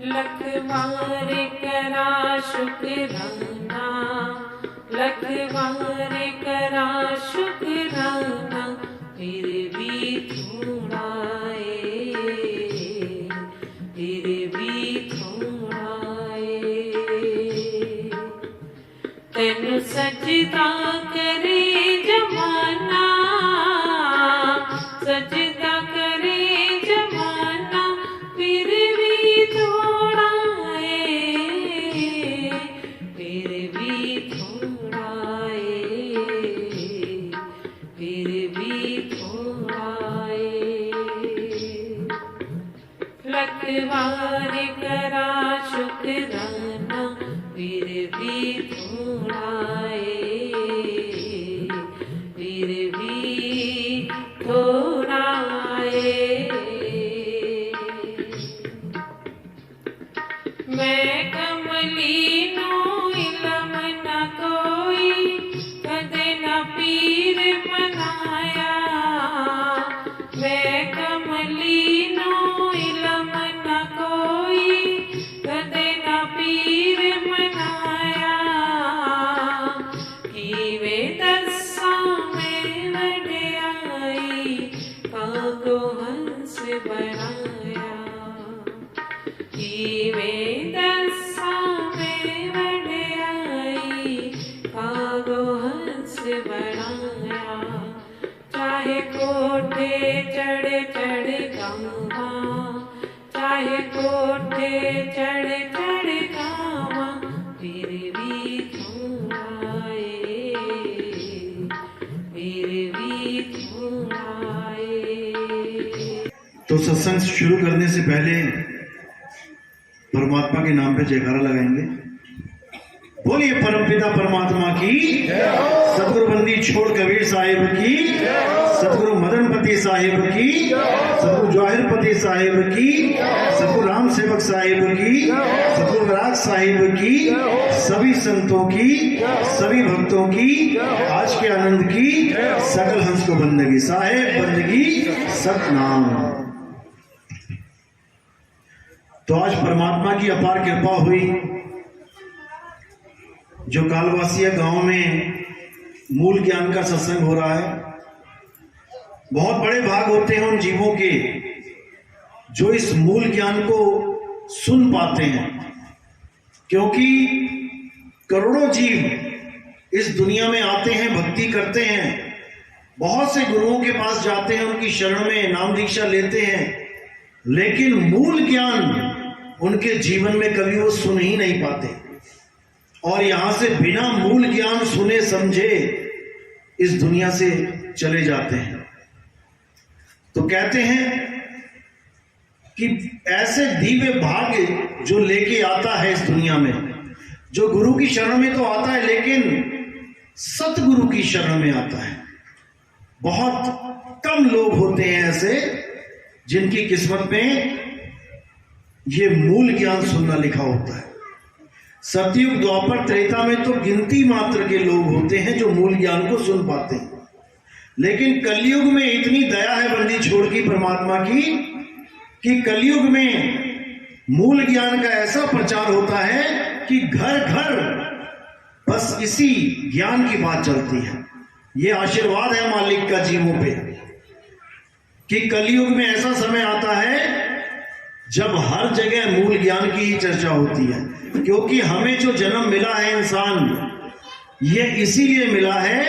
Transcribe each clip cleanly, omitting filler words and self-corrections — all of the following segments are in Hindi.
लखवार करा शुक्राना, लखवार करा शुक्राना, फिर भी थोड़ा फिर भी थोड़ा तेनु सजदा करे जमाना, सजदा करे जमाना, फिर भी थोड़ा फिर भी थोड़ा फिर भी थोड़ा लखवार करा शुक्राना, फिर भी थोड़ा फिर भी थोड़ा मैं कमली नो इलम न कोई, कदे न पीर मनाया। मैं कमली नो इलम न कोई, कदे न पीर मनाया। कीवे दस्सा में वड्याई, कागो हंस बनाया। कीवे दस्सा में वड्याई, कागो हंस बनाया। चाहे कोठे चढ़ चढ़ गावा, चाहे कोठे चढ़ चढ़ गावा, फिर भी थोड़ा फिर भी थोड़ा। तो सत्संग शुरू करने से पहले परमात्मा के नाम पे जयकारा लगाएंगे। बोलिए परमपिता परमात्मा की, सतगुरु बंदी छोड़ कबीर साहिब की, सतगुरु मदनपति साहिब की, सतगुरु जवाहिरपति साहिब की, सतगुरु राम सेवक साहिब की, सतगुरु विराग साहिब की, सभी संतों की, सभी भक्तों की, आज के आनंद की, सकल हंस को बंदगी साहेब बंदगी सतनाम। तो आज परमात्मा की अपार कृपा हुई, जो कालवासिया गांव में मूल ज्ञान का सत्संग हो रहा है। बहुत बड़े भाग होते हैं उन जीवों के जो इस मूल ज्ञान को सुन पाते हैं, क्योंकि करोड़ों जीव इस दुनिया में आते हैं, भक्ति करते हैं, बहुत से गुरुओं के पास जाते हैं, उनकी शरण में नाम दीक्षा लेते हैं, लेकिन मूल ज्ञान उनके जीवन में कभी वो सुन ही नहीं पाते। और यहां से बिना मूल ज्ञान सुने समझे इस दुनिया से चले जाते हैं। तो कहते हैं कि ऐसे दिव्य भाग्य जो लेके आता है इस दुनिया में, जो गुरु की शरण में तो आता है लेकिन सतगुरु की शरण में आता है। बहुत कम लोग होते हैं ऐसे जिनकी किस्मत में ये मूल ज्ञान सुनना लिखा होता है। सतयुग द्वापर त्रेता में तो गिनती मात्र के लोग होते हैं जो मूल ज्ञान को सुन पाते हैं, लेकिन कलयुग में इतनी दया है बंदी छोड़ की परमात्मा की कि कलयुग में मूल ज्ञान का ऐसा प्रचार होता है कि घर घर बस इसी ज्ञान की बात चलती है। ये आशीर्वाद है मालिक का जीवों पे कि कलयुग में ऐसा समय आता है जब हर जगह मूल ज्ञान की ही चर्चा होती है। क्योंकि हमें जो जन्म मिला है इंसान, ये इसीलिए मिला है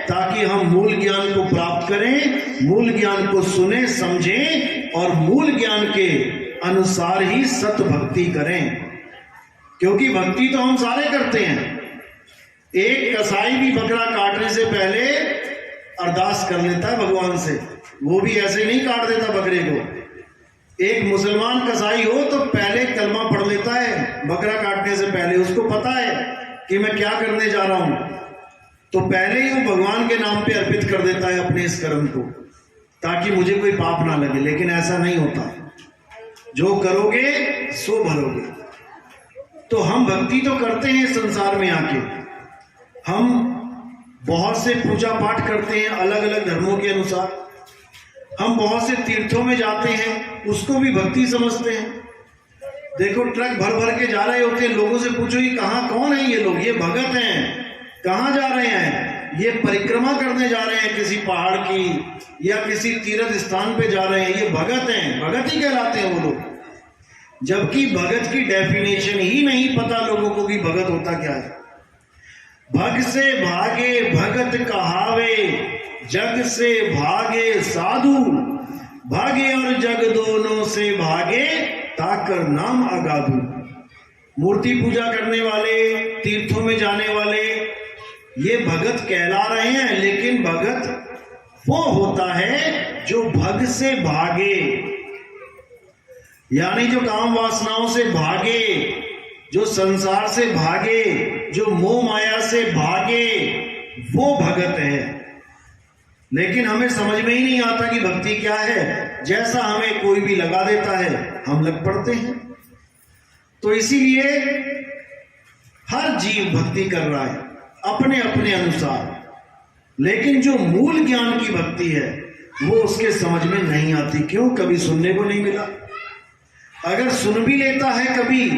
ताकि हम मूल ज्ञान को प्राप्त करें, मूल ज्ञान को सुने समझें और मूल ज्ञान के अनुसार ही सत भक्ति करें। क्योंकि भक्ति तो हम सारे करते हैं। एक कसाई भी बकरा काटने से पहले अरदास कर लेता है भगवान से, वो भी ऐसे नहीं काट देता बकरे को। एक मुसलमान कसाई हो तो पहले कलमा पढ़ लेता है बकरा काटने से पहले, उसको पता है कि मैं क्या करने जा रहा हूं, तो पहले ही वो भगवान के नाम पे अर्पित कर देता है अपने इस कर्म को, ताकि मुझे कोई पाप ना लगे। लेकिन ऐसा नहीं होता, जो करोगे सो भरोगे। तो हम भक्ति तो करते हैं संसार में आके, हम बहुत से पूजा पाठ करते हैं अलग अलग धर्मों के अनुसार, हम बहुत से तीर्थों में जाते हैं, उसको भी भक्ति समझते हैं। देखो ट्रक भर भर के जा रहे होते हैं, लोगों से पूछो कि कहाँ कौन है ये लोग, ये भगत हैं, कहाँ जा रहे हैं, ये परिक्रमा करने जा रहे हैं किसी पहाड़ की या किसी तीर्थ स्थान पे जा रहे हैं, ये भगत हैं, भगत ही कहलाते हैं वो लोग। जबकि भगत की डेफिनेशन ही नहीं पता लोगों को कि भगत होता क्या है। भग से भागे भगत कहावे, जग से भागे साधु, भागे और जग दोनों से भागे, ताकर नाम अगाधु। मूर्ति पूजा करने वाले, तीर्थों में जाने वाले, ये भगत कहला रहे हैं, लेकिन भगत वो होता है जो भग से भागे, यानी जो काम वासनाओं से भागे, जो संसार से भागे, जो मोह माया से भागे, वो भगत है। लेकिन हमें समझ में ही नहीं आता कि भक्ति क्या है। जैसा हमें कोई भी लगा देता है हम लग पड़ते हैं। तो इसीलिए हर जीव भक्ति कर रहा है अपने अपने अनुसार, लेकिन जो मूल ज्ञान की भक्ति है वो उसके समझ में नहीं आती। क्यों? कभी सुनने को नहीं मिला। अगर सुन भी लेता है कभी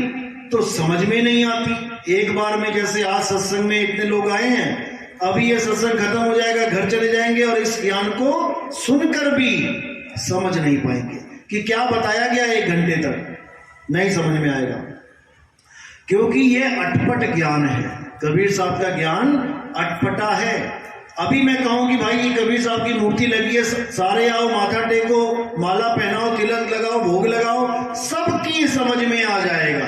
तो समझ में नहीं आती। एक बार में, जैसे आज सत्संग में इतने लोग आए हैं, अभी ये सत्संग खत्म हो जाएगा, घर चले जाएंगे और इस ज्ञान को सुनकर भी समझ नहीं पाएंगे कि क्या बताया गया। 1 घंटे तक नहीं समझ में आएगा, क्योंकि ये अटपट ज्ञान है। कबीर साहब का ज्ञान अटपटा है। अभी मैं कहूं कि भाई ये कबीर साहब की मूर्ति लगी है, सारे आओ, माथा टेको, माला पहनाओ, तिलक लगाओ, भोग लगाओ, सबकी समझ में आ जाएगा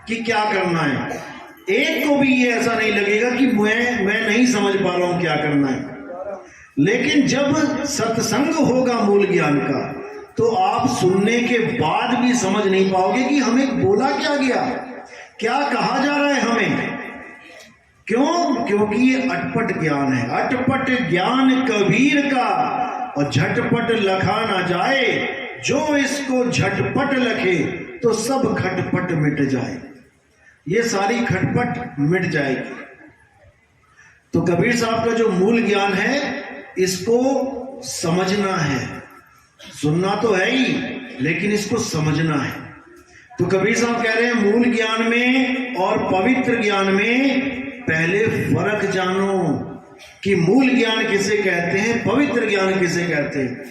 कि क्या करना है। एक को भी ये ऐसा नहीं लगेगा कि मैं नहीं समझ पा रहा हूं क्या करना है। लेकिन जब सत्संग होगा मूल ज्ञान का, तो आप सुनने के बाद भी समझ नहीं पाओगे कि हमें बोला क्या गया, क्या कहा जा रहा है हमें। क्यों? क्योंकि ये अटपट ज्ञान है। अटपट ज्ञान कबीर का और झटपट लखा ना जाए, जो इसको झटपट लखे तो सब खटपट मिट जाए। ये सारी खटपट मिट जाएगी। तो कबीर साहब का जो मूल ज्ञान है, इसको समझना है। सुनना तो है ही, लेकिन इसको समझना है। तो कबीर साहब कह रहे हैं मूल ज्ञान में और पवित्र ज्ञान में पहले फर्क जानो कि मूल ज्ञान किसे कहते हैं, पवित्र ज्ञान किसे कहते हैं।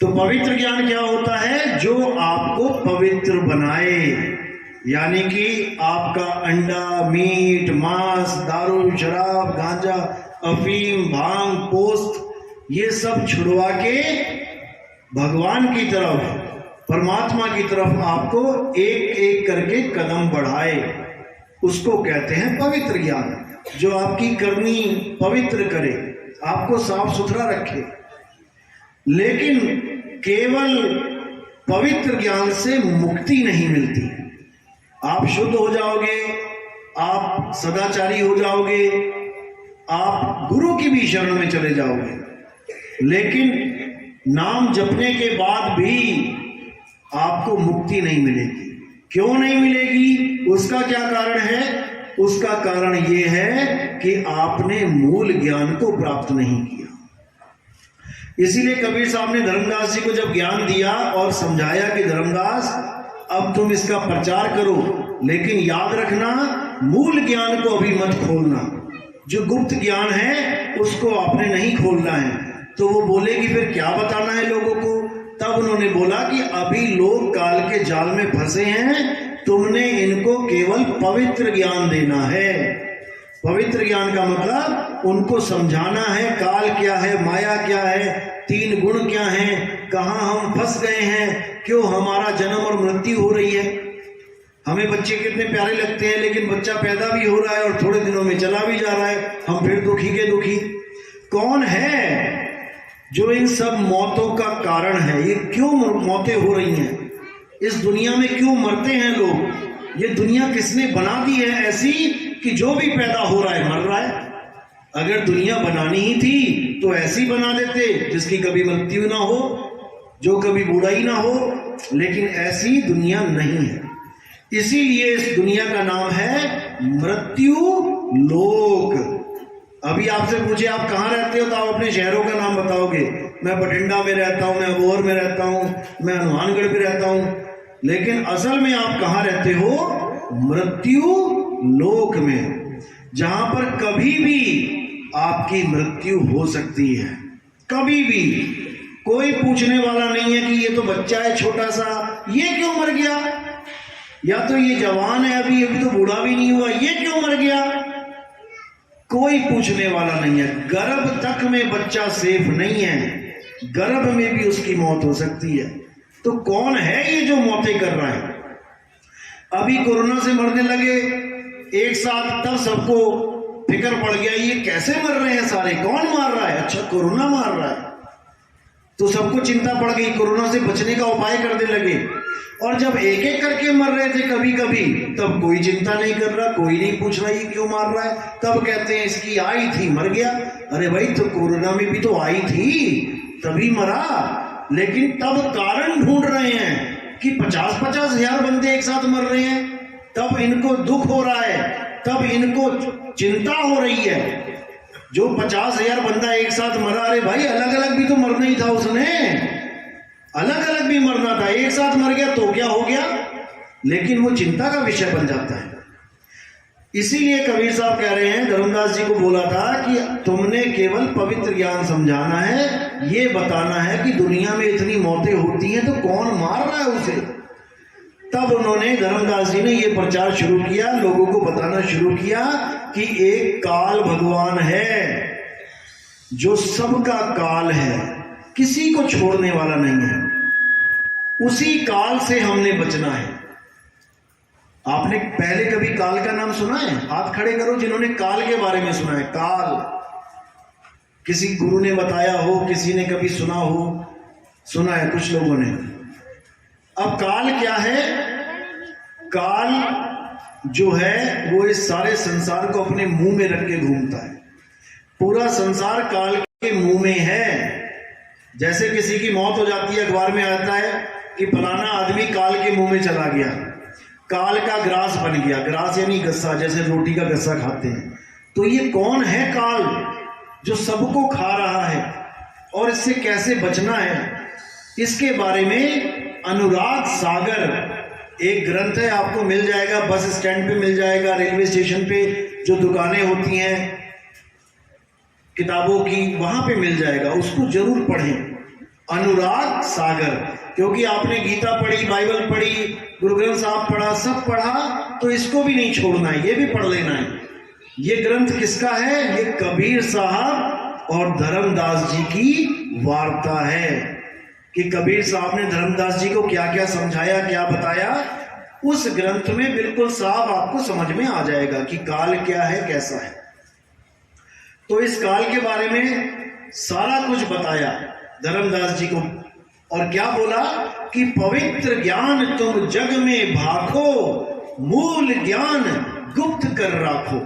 तो पवित्र ज्ञान क्या होता है? जो आपको पवित्र बनाए, यानी कि आपका अंडा, मीट, मांस, दारू, शराब, गांजा, अफीम, भांग, पोस्त, ये सब छुड़वा के भगवान की तरफ, परमात्मा की तरफ आपको एक एक करके कदम बढ़ाए, उसको कहते हैं पवित्र ज्ञान। जो आपकी करनी पवित्र करे, आपको साफ सुथरा रखे। लेकिन केवल पवित्र ज्ञान से मुक्ति नहीं मिलती। आप शुद्ध हो जाओगे, आप सदाचारी हो जाओगे, आप गुरु की भी शरण में चले जाओगे, लेकिन नाम जपने के बाद भी आपको मुक्ति नहीं मिलेगी। क्यों नहीं मिलेगी? उसका क्या कारण है? उसका कारण यह है कि आपने मूल ज्ञान को प्राप्त नहीं किया। इसीलिए कबीर साहब ने धर्मदास जी को जब ज्ञान दिया और समझाया कि धर्मदास अब तुम इसका प्रचार करो, लेकिन याद रखना मूल ज्ञान को अभी मत खोलना, जो गुप्त ज्ञान है उसको आपने नहीं खोलना है। तो वो बोले कि फिर क्या बताना है लोगों को? तब उन्होंने बोला कि अभी लोग काल के जाल में फंसे हैं, तुमने इनको केवल पवित्र ज्ञान देना है। पवित्र ज्ञान का मतलब उनको समझाना है काल क्या है, माया क्या है, 3 गुण क्या हैं, कहाँ हम फंस गए हैं, क्यों हमारा जन्म और मृत्यु हो रही है। हमें बच्चे कितने प्यारे लगते हैं, लेकिन बच्चा पैदा भी हो रहा है और थोड़े दिनों में चला भी जा रहा है, हम फिर दुखी के दुखी। कौन है जो इन सब मौतों का कारण है? ये क्यों मौतें हो रही हैं? इस दुनिया में क्यों मरते हैं लोग? ये दुनिया किसने बना दी है ऐसी कि जो भी पैदा हो रहा है मर रहा है? अगर दुनिया बनानी ही थी तो ऐसी बना देते जिसकी कभी मृत्यु ना हो, जो कभी बुराई ना हो, लेकिन ऐसी दुनिया नहीं है। इसीलिए इस दुनिया का नाम है मृत्यु लोक। अभी आपसे पूछे आप कहाँ रहते हो तो आप अपने शहरों का नाम बताओगे, मैं बठिंडा में रहता हूँ, मैं अबोहर में रहता हूँ, मैं हनुमानगढ़ में रहता हूँ, लेकिन असल में आप कहाँ रहते हो? मृत्यु लोक में, जहां पर कभी भी आपकी मृत्यु हो सकती है। कभी भी कोई पूछने वाला नहीं है कि ये तो बच्चा है छोटा सा, ये क्यों मर गया, या तो ये जवान है अभी तो बूढ़ा भी नहीं हुआ, ये क्यों मर गया। कोई पूछने वाला नहीं है। गर्भ तक में बच्चा सेफ नहीं है, गर्भ में भी उसकी मौत हो सकती है। तो कौन है ये जो मौतें कर रहा है? अभी कोरोना से मरने लगे एक साथ, तब सबको फिक्र पड़ गया ये कैसे मर रहे हैं सारे, कौन मार रहा है? अच्छा, कोरोना मार रहा है। तो सबको चिंता पड़ गई, कोरोना से बचने का उपाय करने लगे। और जब एक एक करके मर रहे थे कभी कभी, तब कोई चिंता नहीं कर रहा, कोई नहीं पूछ रहा ये क्यों मार रहा है। तब कहते हैं इसकी आई थी मर गया। अरे भाई, तो कोरोना में भी तो आई थी तभी मरा, लेकिन तब कारण ढूंढ रहे हैं कि 50-50 हजार बंदे एक साथ मर रहे हैं, तब इनको दुख हो रहा है, तब इनको चिंता हो रही है। जो 50,000 बंदा एक साथ मरा, अरे भाई अलग अलग भी तो मरना ही था, उसने अलग अलग भी मरना था, एक साथ मर गया तो क्या हो गया, लेकिन वो चिंता का विषय बन जाता है। इसीलिए कबीर साहब कह रहे हैं, धर्मदास जी को बोला था कि तुमने केवल पवित्र ज्ञान समझाना है, ये बताना है कि दुनिया में इतनी मौतें होती हैं तो कौन मार रहा है उसे। तब उन्होंने, धर्मदास जी ने ये प्रचार शुरू किया, लोगों को बताना शुरू किया कि एक काल भगवान है जो सबका काल है, किसी को छोड़ने वाला नहीं है। उसी काल से हमने बचना है। आपने पहले कभी काल का नाम सुना है? हाथ खड़े करो जिन्होंने काल के बारे में सुना है। काल किसी गुरु ने बताया हो, किसी ने कभी सुना हो? सुना है कुछ लोगों ने। अब काल क्या है? काल जो है वो इस सारे संसार को अपने मुंह में रख के घूमता है। पूरा संसार काल के मुंह में है। जैसे किसी की मौत हो जाती है, अखबार में आता है कि फलाना आदमी काल के मुंह में चला गया, काल का ग्रास बन गया। ग्रास यानी गस्सा, जैसे रोटी का गस्सा खाते हैं। तो ये कौन है काल जो सबको खा रहा है, और इससे कैसे बचना है, इसके बारे में अनुराग सागर एक ग्रंथ है, आपको मिल जाएगा, बस स्टैंड पे मिल जाएगा, रेलवे स्टेशन पे जो दुकानें होती हैं किताबों की, वहां पे मिल जाएगा। उसको जरूर पढ़ें, अनुराग सागर। क्योंकि आपने गीता पढ़ी, बाइबल पढ़ी, गुरु ग्रंथ साहब पढ़ा, सब पढ़ा, तो इसको भी नहीं छोड़ना है, ये भी पढ़ लेना है। ये ग्रंथ किसका है? ये कबीर साहब और धर्मदास जी की वार्ता है कि कबीर साहब ने धर्मदास जी को क्या क्या समझाया, क्या बताया। उस ग्रंथ में बिल्कुल साफ आपको समझ में आ जाएगा कि काल क्या है, कैसा है। तो इस काल के बारे में सारा कुछ बताया धर्मदास जी को, और क्या बोला कि पवित्र ज्ञान तुम जग में भाखो, मूल ज्ञान गुप्त कर राखो।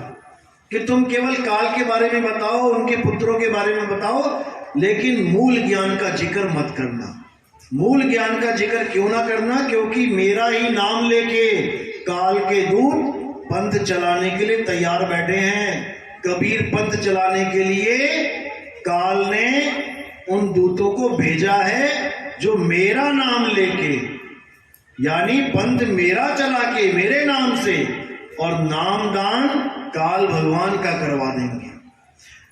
कि तुम केवल काल के बारे में बताओ, उनके पुत्रों के बारे में बताओ, लेकिन मूल ज्ञान का जिक्र मत करना। मूल ज्ञान का जिक्र क्यों ना करना? क्योंकि मेरा ही नाम लेके काल के दूत पंथ चलाने के लिए तैयार बैठे हैं। कबीर पंथ चलाने के लिए काल ने उन दूतों को भेजा है जो मेरा नाम लेके, यानी पंथ मेरा चला के मेरे नाम से, और नामदान काल भगवान का करवा देंगे।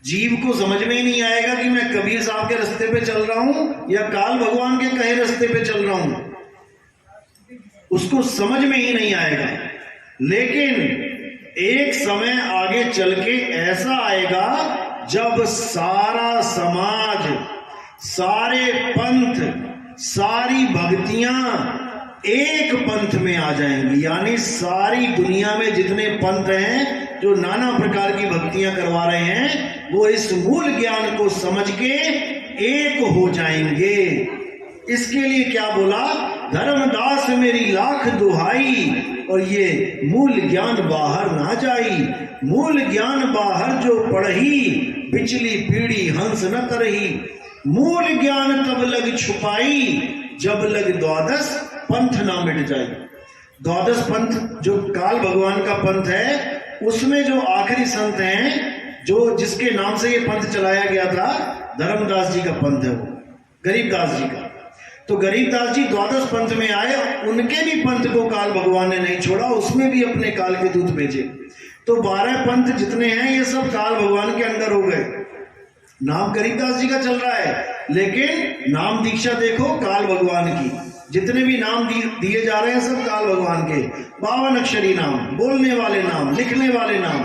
जीव को समझ में ही नहीं आएगा कि मैं कबीर साहब के रास्ते पे चल रहा हूं या काल भगवान के कहे रास्ते पे चल रहा हूं, उसको समझ में ही नहीं आएगा। लेकिन एक समय आगे चल के ऐसा आएगा जब सारा समाज, सारे पंथ, सारी भक्तियां एक पंथ में आ जाएंगी। यानी सारी दुनिया में जितने पंथ हैं जो नाना प्रकार की भक्तियां करवा रहे हैं, वो इस मूल ज्ञान को समझ के एक हो जाएंगे। इसके लिए क्या बोला? धर्मदास मेरी लाख दुहाई, और ये मूल ज्ञान बाहर ना जाई। मूल ज्ञान बाहर जो पढ़ी, बिचली पीढ़ी हंस न तरही। मूल ज्ञान तब लग छुपाई, जब लग द्वादश पंथ ना मिट जाए। द्वादश पंथ जो काल भगवान का पंथ है, उसमें जो आखिरी संत हैं, जो जिसके नाम से ये पंथ चलाया गया था, धर्मदास जी का पंथ है वो। गरीबदास जी का। तो गरीबदास जी द्वादश पंथ में आए, उनके भी पंथ को काल भगवान ने नहीं छोड़ा, उसमें भी अपने काल के दूत भेजे। तो 12 पंथ जितने हैं ये सब काल भगवान के अंडर हो गए। नाम गरीबदास जी का चल रहा है, लेकिन नाम दीक्षा देखो काल भगवान की। जितने भी नाम दिए जा रहे हैं सब काल भगवान के, 52 अक्षरी नाम, बोलने वाले नाम, लिखने वाले नाम।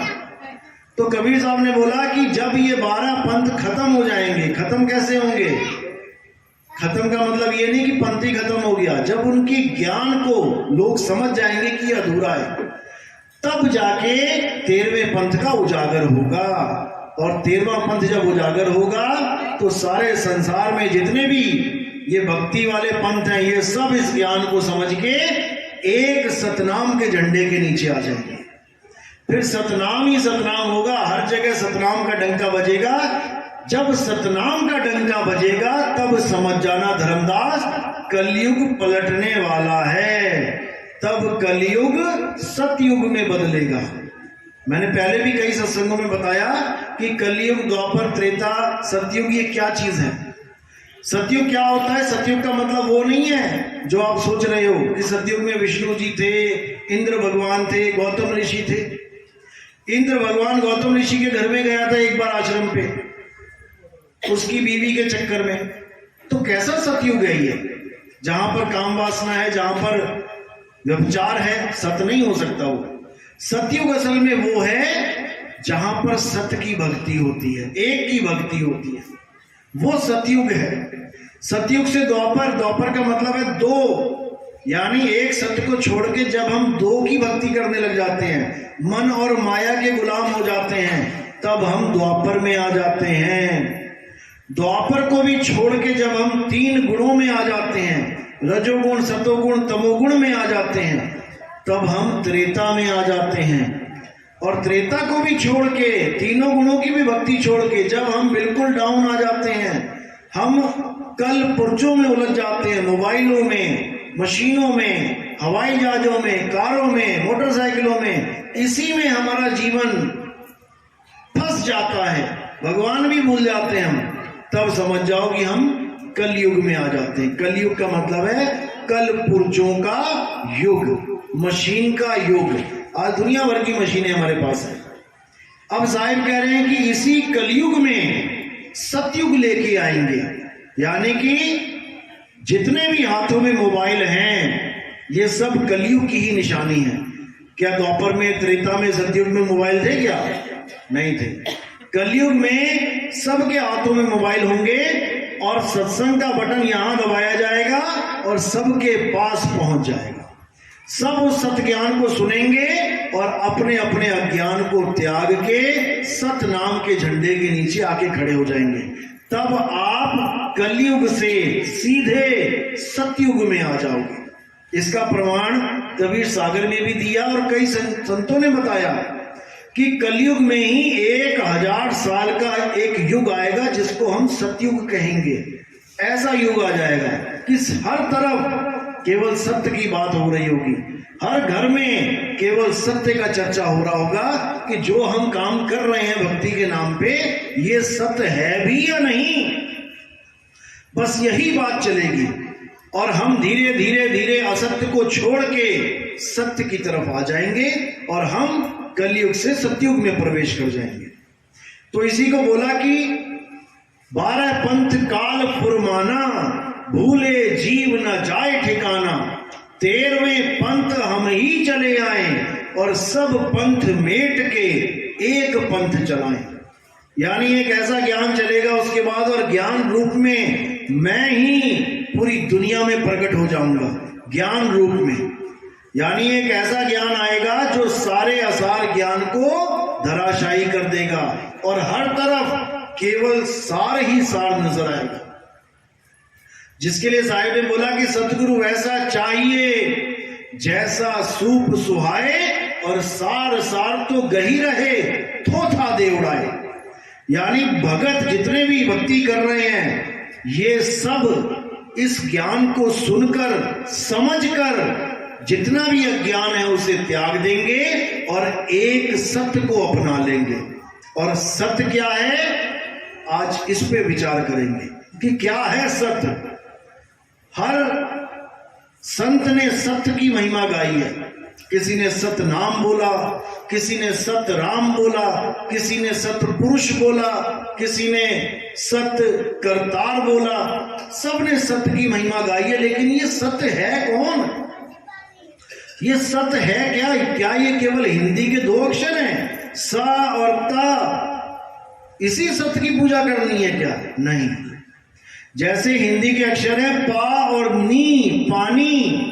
तो कबीर साहब ने बोला कि जब ये 12 पंथ खत्म हो जाएंगे, खत्म कैसे होंगे? खत्म का मतलब ये नहीं कि पंथी खत्म हो गया, जब उनकी ज्ञान को लोग समझ जाएंगे कि अधूरा है, तब जाके 13वें पंथ का उजागर होगा। और 13वां पंथ जब उजागर होगा तो सारे संसार में जितने भी ये भक्ति वाले पंथ हैं ये सब इस ज्ञान को समझ के एक सतनाम के झंडे के नीचे आ जाएंगे। फिर सतनाम ही सतनाम होगा, हर जगह सतनाम का डंका बजेगा। जब सतनाम का डंका बजेगा तब समझ जाना धर्मदास कलयुग पलटने वाला है, तब कलयुग सतयुग में बदलेगा। मैंने पहले भी कई सत्संगों में बताया कि कलयुग, द्वापर, त्रेता, सतयुग ये क्या चीज है। सतयुग क्या होता है? सतयुग का मतलब वो नहीं है जो आप सोच रहे हो कि सतयुग में विष्णु जी थे, इंद्र भगवान थे, गौतम ऋषि थे। इंद्र भगवान गौतम ऋषि के घर में गया था एक बार आश्रम पे, उसकी बीवी के चक्कर में। तो कैसा सतयुग है ये? जहां पर काम वासना है, जहां पर व्यभिचार है, सत नहीं हो सकता वो। सतयुग असल में वो है जहां पर सत्य की भक्ति होती है, एक की भक्ति होती है, वो सतयुग है। सतयुग से द्वापर, द्वापर का मतलब है दो, यानी एक सत्य को छोड़ के जब हम दो की भक्ति करने लग जाते हैं, मन और माया के गुलाम हो जाते हैं, तब हम द्वापर में आ जाते हैं। द्वापर को भी छोड़ के जब हम 3 गुणों में आ जाते हैं, रजोगुण, सतोगुण, तमोगुण में आ जाते हैं, तब हम त्रेता में आ जाते हैं। और त्रेता को भी छोड़ के, तीनों गुणों की भी भक्ति छोड़ के जब हम बिल्कुल डाउन आ जाते हैं, हम कल पुर्जों में उलझ जाते हैं, मोबाइलों में, मशीनों में, हवाई जहाजों में, कारों में, मोटरसाइकिलों में, इसी में हमारा जीवन फंस जाता है, भगवान भी भूल जाते हैं हम, तब समझ जाओ कि हम कलयुग में आ जाते हैं। कलयुग का मतलब है कल पुर्जों का युग, मशीन का युग। आज दुनिया भर की मशीनें हमारे पास है। अब साहिब कह रहे हैं कि इसी कलयुग में सतयुग लेके आएंगे, यानी कि जितने भी हाथों में मोबाइल हैं ये सब कलयुग की ही निशानी है। क्या द्वापर में, त्रेता में, सतयुग में मोबाइल थे क्या? नहीं थे। कलयुग में सबके हाथों में मोबाइल होंगे और सत्संग का बटन यहां दबाया जाएगा और सबके पास पहुंच जाएगा। सब उस सत्य ज्ञान को सुनेंगे और अपने अपने अज्ञान को त्याग के सत नाम के झंडे के नीचे आके खड़े हो जाएंगे। तब आप कलयुग से सीधे सतयुग में आ जाओगे। इसका प्रमाण कबीर सागर में भी दिया और कई संतों ने बताया कि कलयुग में ही 1000 साल का एक युग आएगा जिसको हम सतयुग कहेंगे। ऐसा युग आ जाएगा कि हर तरफ केवल सत्य की बात हो रही होगी, हर घर में केवल सत्य का चर्चा हो रहा होगा कि जो हम काम कर रहे हैं भक्ति के नाम पे ये सत्य है भी या नहीं, बस यही बात चलेगी। और हम धीरे धीरे धीरे असत्य को छोड़ के सत्य की तरफ आ जाएंगे और हम कलयुग से सतयुग में प्रवेश कर जाएंगे। तो इसी को बोला कि 12 पंथ काल फुरमाना, भूले जीव न जाए ठिकाना, 13वें पंथ हम ही चले आए और सब पंथ मेट के एक पंथ चलाएं। यानी एक ऐसा ज्ञान चलेगा उसके बाद और ज्ञान रूप में मैं ही पूरी दुनिया में प्रकट हो जाऊंगा, ज्ञान रूप में। यानी एक ऐसा ज्ञान आएगा जो सारे असार ज्ञान को धराशायी कर देगा और हर तरफ केवल सार ही सार नजर आएगा। जिसके लिए साहिब ने बोला कि सतगुरु ऐसा चाहिए जैसा सूप सुहाए और सार सार तो गही रहे, थोथा दे उड़ाए। यानी भगत जितने भी भक्ति कर रहे हैं ये सब इस ज्ञान को सुनकर, समझकर जितना भी अज्ञान है उसे त्याग देंगे और एक सत्य को अपना लेंगे। और सत्य क्या है आज इस पे विचार करेंगे कि क्या है सत्य। हर संत ने सत्य की महिमा गाई है। किसी ने सत्य नाम बोला, किसी ने सत्य राम बोला, किसी ने सत्य पुरुष बोला, किसी ने सत्य करतार बोला। सबने सत्य की महिमा गाई है। लेकिन ये सत्य है कौन? ये सत्य है क्या? क्या ये केवल हिंदी के दो अक्षर हैं, सा और ता? इसी सत्य की पूजा करनी है क्या? नहीं। जैसे हिंदी के अक्षर है पा और नी, पानी,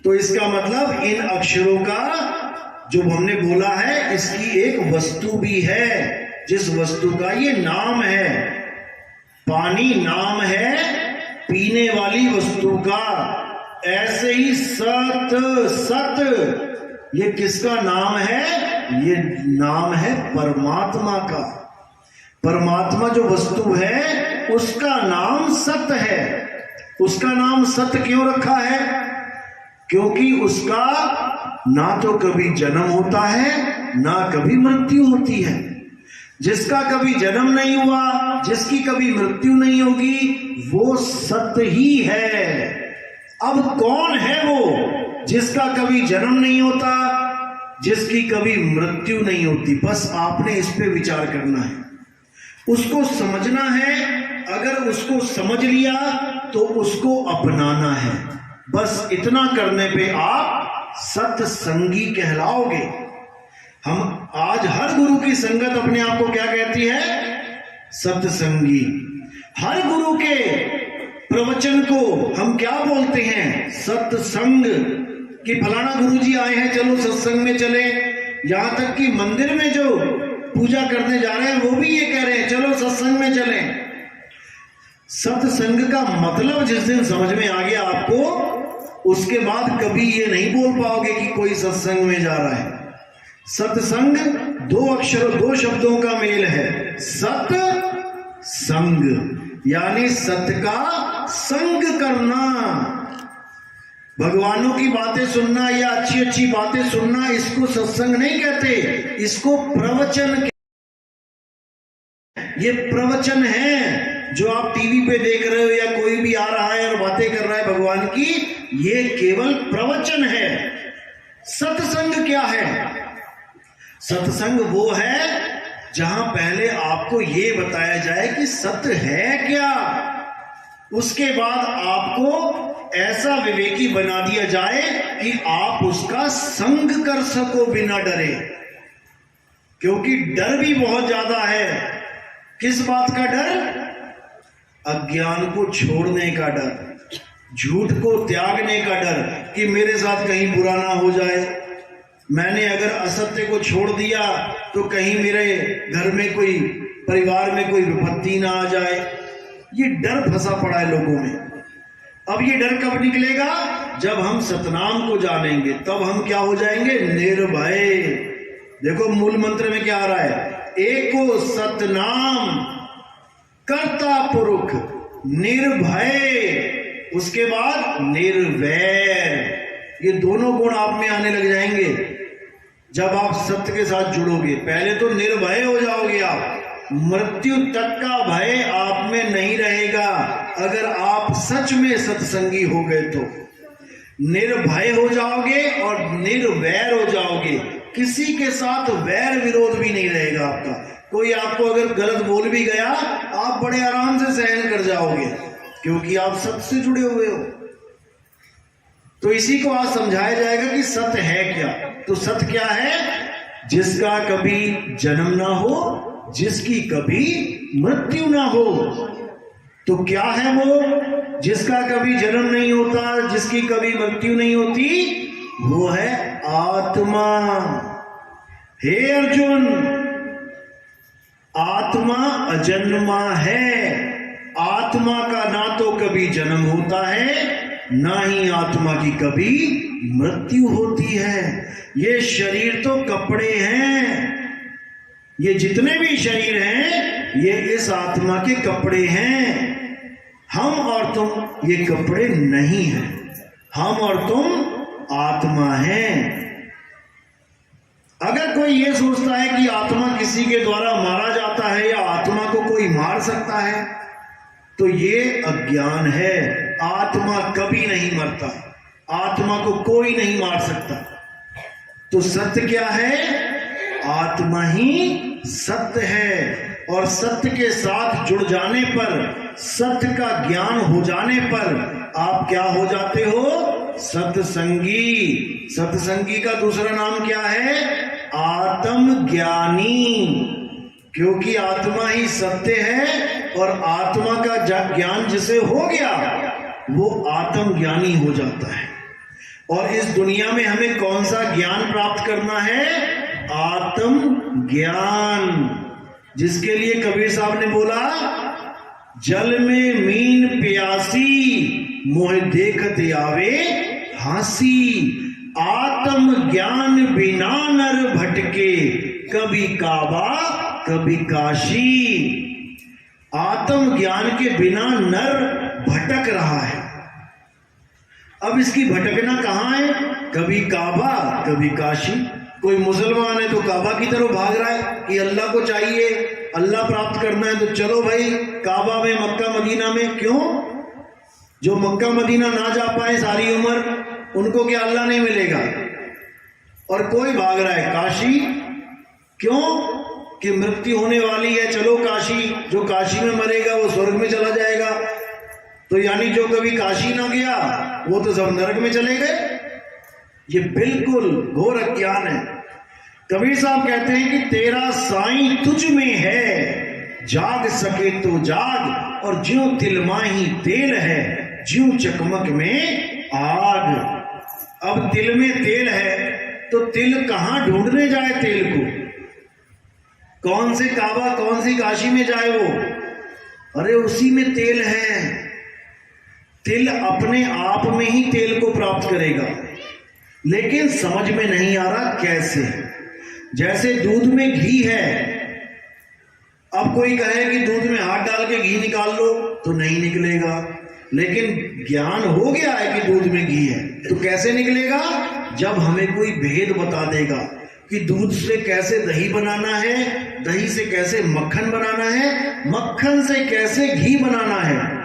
तो इसका मतलब इन अक्षरों का जो हमने बोला है इसकी एक वस्तु भी है, जिस वस्तु का ये नाम है। पानी नाम है पीने वाली वस्तु का। ऐसे ही सत, सत ये किसका नाम है? ये नाम है परमात्मा का। परमात्मा जो वस्तु है उसका नाम सत्य है। उसका नाम सत्य क्यों रखा है? क्योंकि उसका ना तो कभी जन्म होता है ना कभी मृत्यु होती है। जिसका कभी जन्म नहीं हुआ, जिसकी कभी मृत्यु नहीं होगी, वो सत्य ही है। अब कौन है वो जिसका कभी जन्म नहीं होता, जिसकी कभी मृत्यु नहीं होती? बस आपने इस पे विचार करना है, उसको समझना है। अगर उसको समझ लिया तो उसको अपनाना है। बस इतना करने पे आप सत्संगी कहलाओगे। हम आज हर गुरु की संगत अपने आप को क्या कहती है? सत्संगी। हर गुरु के प्रवचन को हम क्या बोलते हैं? सत्संग। कि फलाना गुरु जी आए हैं, चलो सत्संग में चले। यहां तक कि मंदिर में जो पूजा करने जा रहे हैं वो भी ये कह रहे हैं चलो सत्संग में चलें। सत्संग का मतलब जिस दिन समझ में आ गया आपको, उसके बाद कभी ये नहीं बोल पाओगे कि कोई सत्संग में जा रहा है। सत्संग दो अक्षरों, दो शब्दों का मेल है, सत संग, यानी सत्य का संग करना। भगवानों की बातें सुनना या अच्छी अच्छी बातें सुनना, इसको सत्संग नहीं कहते, इसको प्रवचन कहते। ये प्रवचन है जो आप टीवी पे देख रहे हो या कोई भी आ रहा है और बातें कर रहा है भगवान की, ये केवल प्रवचन है। सत्संग क्या है? सत्संग वो है जहां पहले आपको ये बताया जाए कि सत्य है क्या, उसके बाद आपको ऐसा विवेकी बना दिया जाए कि आप उसका संग कर सको बिना डरे। क्योंकि डर भी बहुत ज्यादा है। किस बात का डर? अज्ञान को छोड़ने का डर, झूठ को त्यागने का डर कि मेरे साथ कहीं बुरा ना हो जाए। मैंने अगर असत्य को छोड़ दिया तो कहीं मेरे घर में कोई, परिवार में कोई विपत्ति ना आ जाए। ये डर फंसा पड़ा है लोगों में। अब ये डर कब निकलेगा? जब हम सतनाम को जानेंगे, तब हम क्या हो जाएंगे? निर्भय। देखो मूल मंत्र में क्या आ रहा है? एको सतनाम कर्ता पुरुष निर्भय, उसके बाद निर्वैर। ये दोनों गुण आप में आने लग जाएंगे जब आप सत्य के साथ जुड़ोगे। पहले तो निर्भय हो जाओगे आप, मृत्यु तक का भय आप में नहीं रहेगा अगर आप सच में सत्संगी हो गए तो। निर्भय हो जाओगे और निर्वैर हो जाओगे। किसी के साथ वैर विरोध भी नहीं रहेगा आपका। कोई आपको अगर गलत बोल भी गया, आप बड़े आराम से सहन कर जाओगे क्योंकि आप सत्य से जुड़े हुए हो। तो इसी को आज समझाया जाएगा कि सत्य है क्या। तो सत्य क्या है? जिसका कभी जन्म ना हो, जिसकी कभी मृत्यु ना हो। तो क्या है वो जिसका कभी जन्म नहीं होता, जिसकी कभी मृत्यु नहीं होती? वो है आत्मा। हे अर्जुन, आत्मा अजन्मा है। आत्मा का ना तो कभी जन्म होता है, ना ही आत्मा की कभी मृत्यु होती है। ये शरीर तो कपड़े हैं। ये जितने भी शरीर हैं, ये इस आत्मा के कपड़े हैं। हम और तुम ये कपड़े नहीं हैं। हम और तुम आत्मा हैं। अगर कोई ये सोचता है कि आत्मा किसी के द्वारा मारा जाता है या आत्मा को कोई मार सकता है, तो ये अज्ञान है। आत्मा कभी नहीं मरता, आत्मा को कोई नहीं मार सकता। तो सत्य क्या है? आत्मा ही सत्य है। और सत्य के साथ जुड़ जाने पर, सत्य का ज्ञान हो जाने पर आप क्या हो जाते हो? सत्संगी। सत्संगी का दूसरा नाम क्या है? आत्मज्ञानी। क्योंकि आत्मा ही सत्य है और आत्मा का ज्ञान जिसे हो गया वो आत्मज्ञानी हो जाता है। और इस दुनिया में हमें कौन सा ज्ञान प्राप्त करना है? आत्म ज्ञान। जिसके लिए कबीर साहब ने बोला, जल में मीन प्यासी मोह देखत आवे हासी, आत्म ज्ञान बिना नर भटके कभी काबा कभी काशी। आत्म ज्ञान के बिना नर भटक रहा है। अब इसकी भटकना कहां है? कभी काबा कभी काशी। कोई मुसलमान है तो काबा की तरफ भाग रहा है कि अल्लाह को चाहिए, अल्लाह प्राप्त करना है, तो चलो भाई काबा में, मक्का मदीना में। क्यों? जो मक्का मदीना ना जा पाए सारी उम्र, उनको क्या अल्लाह नहीं मिलेगा? और कोई भाग रहा है काशी। क्यों? कि मृत्यु होने वाली है, चलो काशी। जो काशी में मरेगा वो स्वर्ग में चला जाएगा। तो यानी जो कभी काशी ना गया वो तो सब नरक में चले गए। ये बिल्कुल घोर अज्ञान है। कबीर साहब कहते हैं कि तेरा साईं तुझ में है, जाग सके तो जाग, और ज्यों तिलमाही तेल है, ज्यों चकमक में आग। अब तिल में तेल है तो तिल कहां ढूंढने जाए तेल को? कौन से काबा, कौन सी काशी में जाए वो? अरे उसी में तेल है। तिल अपने आप में ही तेल को प्राप्त करेगा, लेकिन समझ में नहीं आ रहा कैसे। जैसे दूध में घी है, अब कोई कहे कि दूध में हाथ डाल के घी निकाल लो तो नहीं निकलेगा, लेकिन ज्ञान हो गया है कि दूध में घी है। तो कैसे निकलेगा? जब हमें कोई भेद बता देगा कि दूध से कैसे दही बनाना है, दही से कैसे मक्खन बनाना है, मक्खन से कैसे घी बनाना है,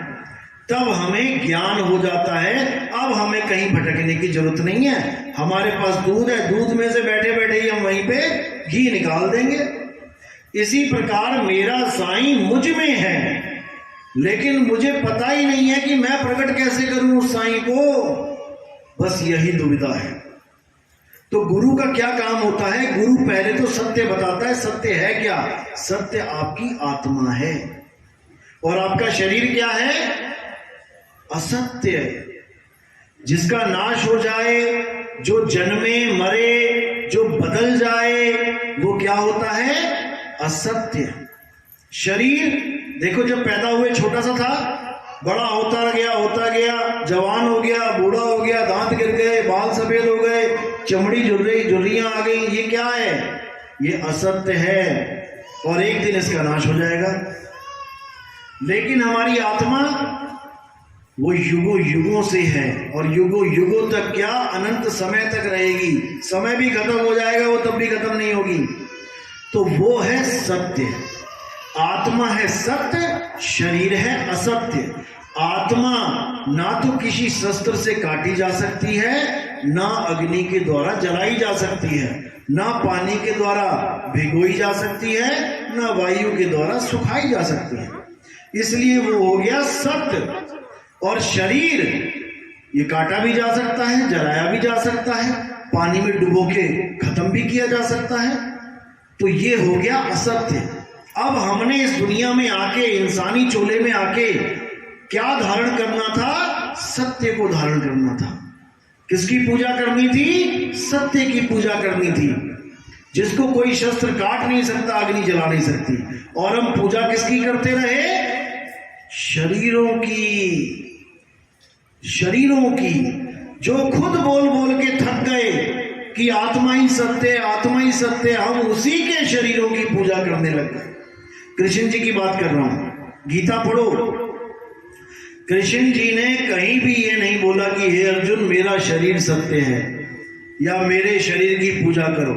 तब हमें ज्ञान हो जाता है। अब हमें कहीं भटकने की जरूरत नहीं है। हमारे पास दूध है, दूध में से बैठे बैठे ही हम वहीं पे घी निकाल देंगे। इसी प्रकार मेरा साईं मुझ में है, लेकिन मुझे पता ही नहीं है कि मैं प्रकट कैसे करूं उस साईं को। बस यही दुविधा है। तो गुरु का क्या काम होता है? गुरु पहले तो सत्य बताता है। सत्य है क्या? सत्य आपकी आत्मा है। और आपका शरीर क्या है? असत्य। जिसका नाश हो जाए, जो जन्मे मरे, जो बदल जाए, वो क्या होता है? असत्य। शरीर देखो, जब पैदा हुए छोटा सा था, बड़ा होता गया, जवान हो गया, बूढ़ा हो गया, दांत गिर गए, बाल सफेद हो गए, चमड़ी झुर्रियां आ गई। ये क्या है? ये असत्य है और एक दिन इसका नाश हो जाएगा। लेकिन हमारी आत्मा वो युगों युगों से है और युगों युगों तक क्या, अनंत समय तक रहेगी। समय भी खत्म हो जाएगा, वो तब भी खत्म नहीं होगी। तो वो है सत्य। आत्मा है सत्य, शरीर है असत्य। आत्मा ना तो किसी शस्त्र से काटी जा सकती है, ना अग्नि के द्वारा जलाई जा सकती है, ना पानी के द्वारा भिगोई जा सकती है, ना वायु के द्वारा सुखाई जा सकती है। इसलिए वो हो गया सत्य। और शरीर ये काटा भी जा सकता है, जलाया भी जा सकता है, पानी में डुबो के खत्म भी किया जा सकता है। तो ये हो गया असत्य। अब हमने इस दुनिया में आके, इंसानी चोले में आके क्या धारण करना था? सत्य को धारण करना था। किसकी पूजा करनी थी? सत्य की पूजा करनी थी, जिसको कोई शस्त्र काट नहीं सकता, अग्नि जला नहीं सकती। और हम पूजा किसकी करते रहे? शरीरों की। शरीरों की, जो खुद बोल बोल के थक गए कि आत्मा ही सत्य, आत्मा ही सत्य, हम उसी के शरीरों की पूजा करने लगे। कृष्ण जी की बात कर रहा हूं, गीता पढ़ो। कृष्ण जी ने कहीं भी ये नहीं बोला कि हे अर्जुन मेरा शरीर सत्य है या मेरे शरीर की पूजा करो।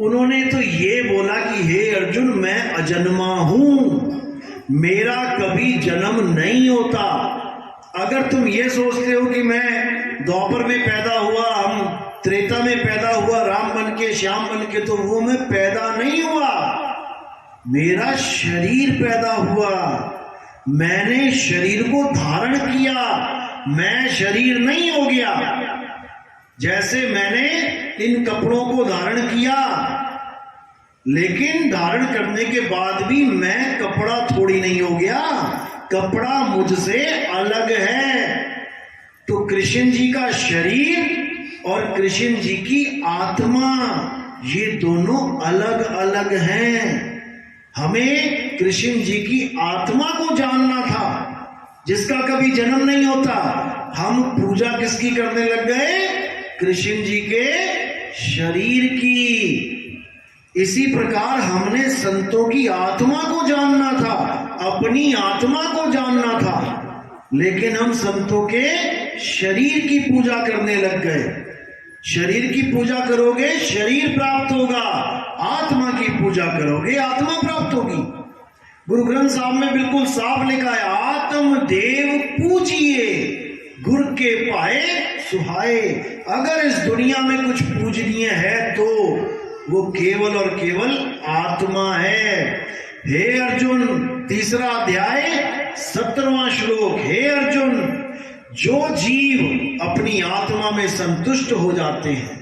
उन्होंने तो ये बोला कि हे अर्जुन मैं अजन्मा हूं, मेरा कभी जन्म नहीं होता। अगर तुम ये सोचते हो कि मैं द्वापर में पैदा हुआ, हम त्रेता में पैदा हुआ, राम बन के श्याम बन के, तो वो मैं पैदा नहीं हुआ। मेरा शरीर पैदा हुआ, मैंने शरीर को धारण किया, मैं शरीर नहीं हो गया। जैसे मैंने इन कपड़ों को धारण किया, लेकिन धारण करने के बाद भी मैं कपड़ा थोड़ी नहीं हो गया, कपड़ा मुझसे अलग है। तो कृष्ण जी का शरीर और कृष्ण जी की आत्मा, ये दोनों अलग अलग हैं। हमें कृष्ण जी की आत्मा को जानना था, जिसका कभी जन्म नहीं होता। हम पूजा किसकी करने लग गए? कृष्ण जी के शरीर की। इसी प्रकार हमने संतों की आत्मा को जानना था, अपनी आत्मा को जानना था, लेकिन हम संतों के शरीर की पूजा करने लग गए। शरीर की पूजा करोगे शरीर प्राप्त होगा, आत्मा की पूजा करोगे आत्मा प्राप्त होगी। गुरु ग्रंथ साहब में बिल्कुल साफ लिखा है, आत्म देव पूजिए गुर के पाए सुहाए। अगर इस दुनिया में कुछ पूजनीय है तो वो केवल और केवल आत्मा है। हे अर्जुन, 3रा अध्याय 17वां श्लोक। हे अर्जुन, जो जीव अपनी आत्मा में संतुष्ट हो जाते हैं,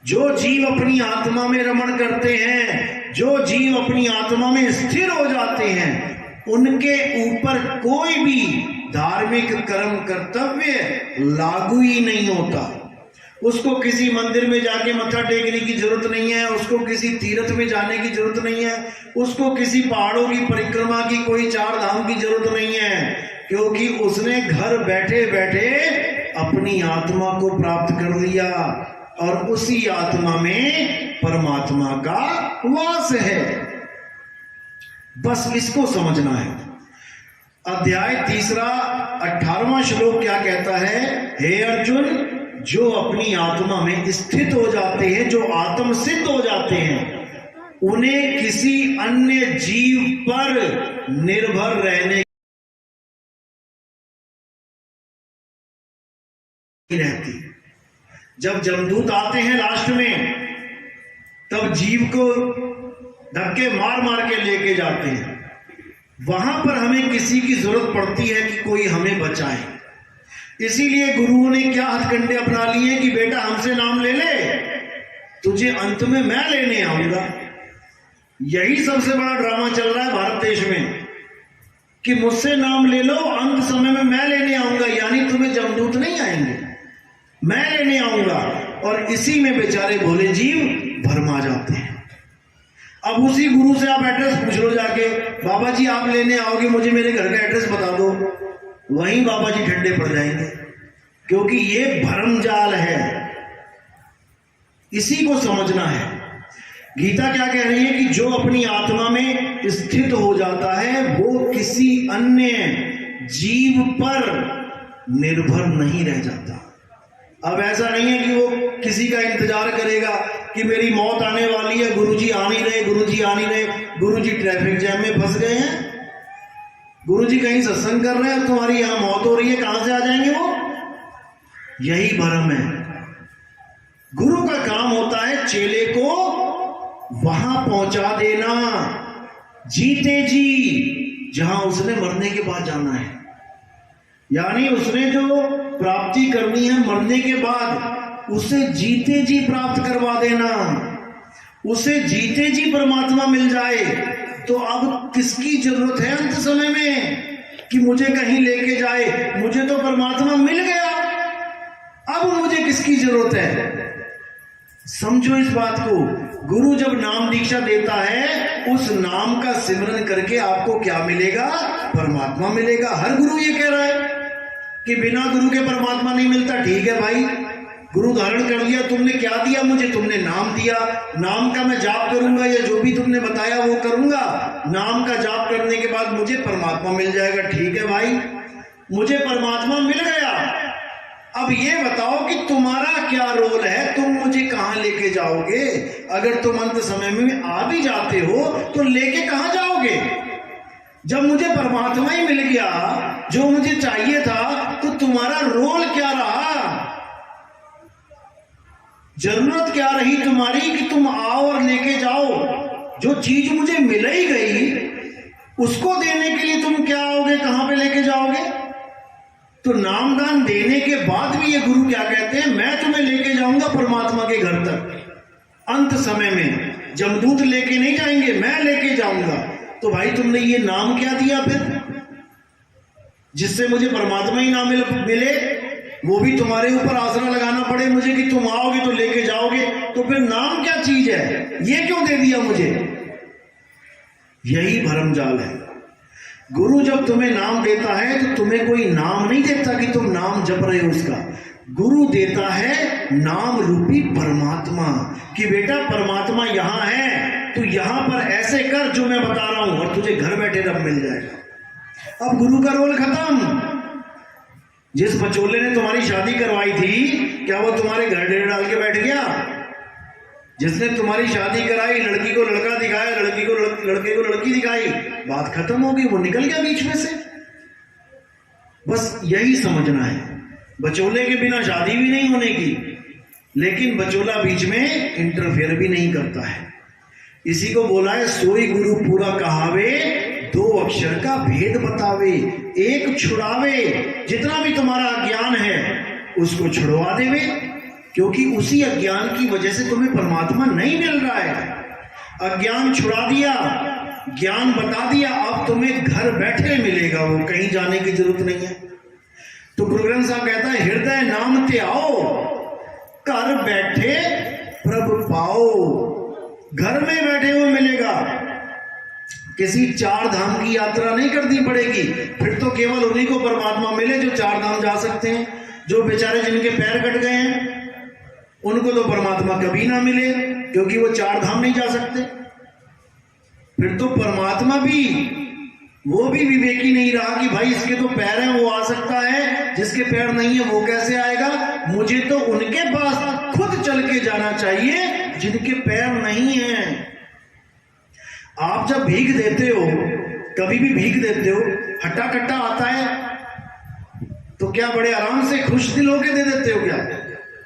जो जीव अपनी आत्मा में रमण करते हैं, जो जीव अपनी आत्मा में स्थिर हो जाते हैं, उनके ऊपर कोई भी धार्मिक कर्म कर्तव्य लागू ही नहीं होता। उसको किसी मंदिर में जाके मत्था टेकने की जरूरत नहीं है, उसको किसी तीर्थ में जाने की जरूरत नहीं है, उसको किसी पहाड़ों की परिक्रमा की, कोई 4 धाम की जरूरत नहीं है, क्योंकि उसने घर बैठे बैठे अपनी आत्मा को प्राप्त कर लिया और उसी आत्मा में परमात्मा का वास है। बस इसको समझना है। अध्याय 3 18वां श्लोक क्या कहता है? हे अर्जुन, जो अपनी आत्मा में स्थित हो जाते हैं, जो आत्म सिद्ध हो जाते हैं, उन्हें किसी अन्य जीव पर निर्भर रहने रहती। जब जमदूत आते हैं लास्ट में, तब जीव को धक्के मार मार के लेके जाते हैं। वहां पर हमें किसी की जरूरत पड़ती है कि कोई हमें बचाए। इसीलिए गुरुओं ने क्या हथकंडे अपना लिए कि बेटा हमसे नाम ले ले, तुझे अंत में मैं लेने आऊंगा। यही सबसे बड़ा ड्रामा चल रहा है भारत देश में कि मुझसे नाम ले लो, अंत समय में मैं लेने आऊंगा। यानी तुम्हें जमदूत नहीं आएंगे, मैं लेने आऊंगा। और इसी में बेचारे भोले जीव भरमा जाते हैं। अब उसी गुरु से आप एड्रेस पूछ लो जाके, बाबा जी आप लेने आओगे, मुझे मेरे घर का एड्रेस बता दो। वहीं बाबा जी ठंडे पड़ जाएंगे, क्योंकि ये भ्रम जाल है। इसी को समझना है। गीता क्या कह रही है कि जो अपनी आत्मा में स्थित हो जाता है, वो किसी अन्य जीव पर निर्भर नहीं रह जाता। अब ऐसा नहीं है कि वो किसी का इंतजार करेगा कि मेरी मौत आने वाली है, गुरुजी आ नहीं रहे, गुरुजी आ नहीं रहे, गुरुजी ट्रैफिक जैम में फंस गए हैं, गुरुजी कहीं सत्संग कर रहे हैं, तुम्हारी यहां मौत हो रही है, कहां से आ जाएंगे वो? यही भ्रम है। गुरु का काम होता है चेले को वहां पहुंचा देना, जीते जी, जहां उसने मरने के बाद जाना है। यानी उसने जो प्राप्ति करनी है मरने के बाद, उसे जीते जी प्राप्त करवा देना। उसे जीते जी परमात्मा मिल जाए तो अब किसकी जरूरत है अंत समय में कि मुझे कहीं लेके जाए? मुझे तो परमात्मा मिल गया, अब मुझे किसकी जरूरत है? समझो इस बात को। गुरु जब नाम दीक्षा देता है, उस नाम का सिमरन करके आपको क्या मिलेगा? परमात्मा मिलेगा। हर गुरु ये कह रहा है कि बिना गुरु के परमात्मा नहीं मिलता। ठीक है भाई, गुरु धारण कर लिया, तुमने क्या दिया मुझे? तुमने नाम दिया, नाम का मैं जाप करूंगा या जो भी तुमने बताया वो करूंगा, नाम का जाप करने के बाद मुझे परमात्मा मिल जाएगा। ठीक है भाई, मुझे परमात्मा मिल गया। अब ये बताओ कि तुम्हारा क्या रोल है, तुम मुझे कहां लेके जाओगे? अगर तुम अंत समय में आ भी जाते हो तो लेके कहां जाओगे? जब मुझे परमात्मा ही मिल गया जो मुझे चाहिए था, तो तुम्हारा रोल क्या रहा? जरूरत क्या रही तुम्हारी कि तुम आओ और लेके जाओ? जो चीज मुझे मिल ही गई उसको देने के लिए तुम क्या आओगे, कहां पे लेके जाओगे? तो नामदान देने के बाद भी ये गुरु क्या कहते हैं, मैं तुम्हें लेके जाऊंगा परमात्मा के घर तक। अंत समय में जमदूत लेके नहीं जाएंगे, मैं लेके जाऊंगा। तो भाई तुमने ये नाम क्या दिया फिर, जिससे मुझे परमात्मा ही ना मिले, वो भी तुम्हारे ऊपर आसरा लगाना पड़े मुझे कि तुम आओगे तो लेके जाओगे? तो फिर नाम क्या चीज है, ये क्यों दे दिया मुझे? यही भरमजाल है। गुरु जब तुम्हें नाम देता है तो तुम्हें कोई नाम नहीं देता कि तुम नाम जप रहे हो उसका। गुरु देता है नाम रूपी परमात्मा, कि बेटा परमात्मा यहां है, तो यहां पर ऐसे कर जो मैं बता रहा हूं और तुझे घर बैठे रब मिल जाएगा। अब गुरु का रोल खत्म। जिस बचोले ने तुम्हारी शादी करवाई थी, क्या वो तुम्हारे घर डेरे डाल के बैठ गया? जिसने तुम्हारी शादी कराई, लड़की को लड़का दिखाया, लड़के को लड़की दिखाई, बात खत्म हो गई, वो निकल गया बीच में से। बस यही समझना है, बचोले के बिना शादी भी नहीं होने की, लेकिन बचोला बीच में इंटरफेयर भी नहीं करता है। इसी को बोला है, सोई गुरु पूरा कहावे, दो अक्षर का भेद बतावे, एक छुड़ावे। जितना भी तुम्हारा अज्ञान है उसको छुड़वा देवे, क्योंकि उसी अज्ञान की वजह से तुम्हें परमात्मा नहीं मिल रहा है। अज्ञान छुड़ा दिया, ज्ञान बता दिया, अब तुम्हें घर बैठे मिलेगा, वो कहीं जाने की जरूरत नहीं है। तो गुरु ग्रंथ साहब कहता है, हृदय नाम ते आओ, घर बैठे प्रभु पाओ। घर में बैठे हुए मिलेगा, किसी चार धाम की यात्रा नहीं करनी पड़ेगी। फिर तो केवल उन्हीं को परमात्मा मिले जो चार धाम जा सकते हैं। जो बेचारे जिनके पैर कट गए हैं उनको तो परमात्मा कभी ना मिले, क्योंकि वो चार धाम नहीं जा सकते। फिर तो परमात्मा भी, वो भी विवेकी नहीं रहा कि भाई इसके तो पैर हैं वो आ सकता है, जिसके पैर नहीं है वो कैसे आएगा? मुझे तो उनके पास खुद चल के जाना चाहिए जिनके पैर नहीं हैं। आप जब भीख देते हो, कभी भी भीख देते हो, हट्टा कट्टा आता है तो क्या बड़े आराम से खुश दिल होके दे देते हो? क्या